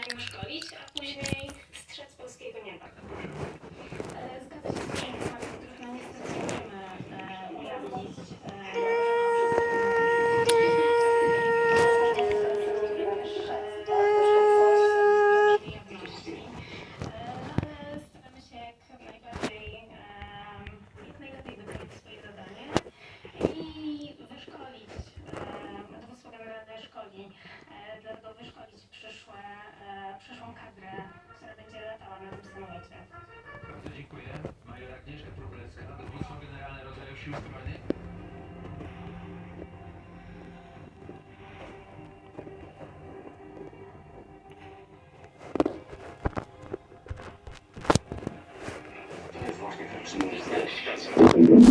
na nią szkolić, a później strzec polskiego nieba. Zgadza się z tymi tematami, których no niestety nie możemy ujawnić. Ale staramy się jak najlepiej wykonać swoje zadanie i wyszkolić, dowództwo generalne szkoli, dlatego wyszkolić przyszłą kadrę, która będzie latała na tym samolocie. Bardzo dziękuję. Major Agnieszka Wróblewska, dowództwo generalne rodzaju sił zbrojnych. To jest właśnie ten czynnik.